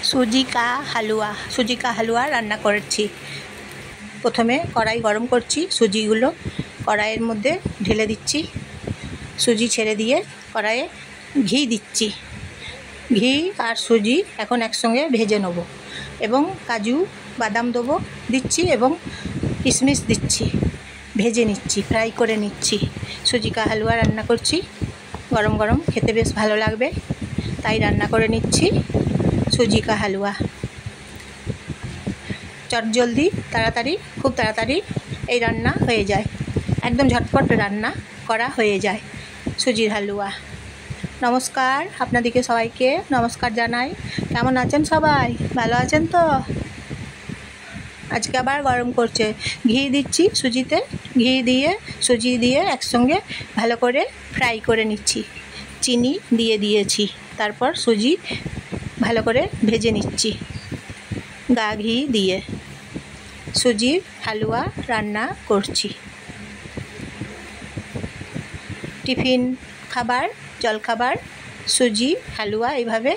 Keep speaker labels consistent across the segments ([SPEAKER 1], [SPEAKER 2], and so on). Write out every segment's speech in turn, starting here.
[SPEAKER 1] सूजी का हलुआ रान्ना करছি। প্রথমে কড়াই গরম করছি, সুজিগুলো কড়াইয়ের মধ্যে ঢেলে দিচ্ছি। সুজি ছেড়ে দিয়ে কড়াইয়ে ঘি দিচ্ছি। ঘি আর সুজি এখন একসঙ্গে ভেজে নেব এবং কাজু বাদাম দেবো দিচ্ছি এবং কিশমিশ দিচ্ছি। ভেজে নিচ্ছি, ফ্রাই করে নিচ্ছি। সুজি কা হালুয়া রান্না করছি, গরম গরম খেতে বেশ ভালো লাগবে, তাই রান্না করে নিচ্ছি সুজি কা হালুয়া। চটজলদি তাড়াতাড়ি, খুব তাড়াতাড়ি এই রান্না হয়ে যায়, একদম ঝটপট রান্না করা হয়ে যায় সুজির হালুয়া। নমস্কার, আপনাদেরকে সবাইকে নমস্কার জানাই। কেমন আছেন সবাই? ভালো আছেন তো? আজকে আবার গরম করছে, ঘি দিচ্ছি সুজিতে, ঘি দিয়ে সুজি দিয়ে একসঙ্গে ভালো করে ফ্রাই করে নিচ্ছি। চিনি দিয়ে দিয়েছি, তারপর সুজি ভালো করে ভেজে নিচ্ছি গা ঘি দিয়ে। সুজির হালুয়া রান্না করছি। টিফিন খাবার, জলখাবার, সুজি হালুয়া এইভাবে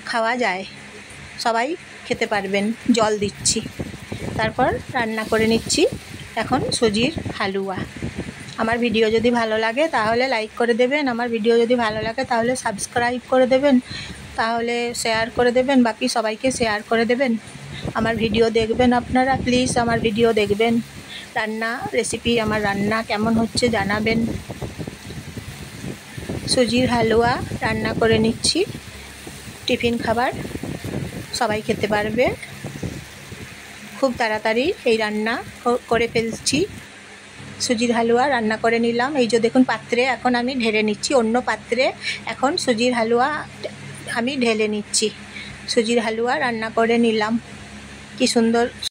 [SPEAKER 1] খাওয়া যায়, সবাই খেতে পারবেন। জল দিচ্ছি, তারপর রান্না করে নিচ্ছি এখন সুজির হালুয়া। আমার ভিডিও যদি ভালো লাগে তাহলে লাইক করে দেবেন, আমার ভিডিও যদি ভালো লাগে তাহলে সাবস্ক্রাইব করে দেবেন, তাহলে শেয়ার করে দেবেন, বাকি সবাইকে শেয়ার করে দেবেন। আমার ভিডিও দেখবেন আপনারা, প্লিজ আমার ভিডিও দেখবেন। রান্না রেসিপি, আমার রান্না কেমন হচ্ছে জানাবেন। সুজির হালুয়া রান্না করে নিচ্ছি, টিফিন খাবার সবাই খেতে পারবে। খুব তাড়াতাড়ি এই রান্না করে ফেলছি। সুজির হালুয়া রান্না করে নিলাম, এই যে দেখুন পাত্রে এখন আমি ঢেলে নিচ্ছি, অন্য পাত্রে এখন সুজির হালুয়া আমি ঢেলে নিচ্ছি। সুজির হালুয়া রান্না করে নিলাম, কি সুন্দর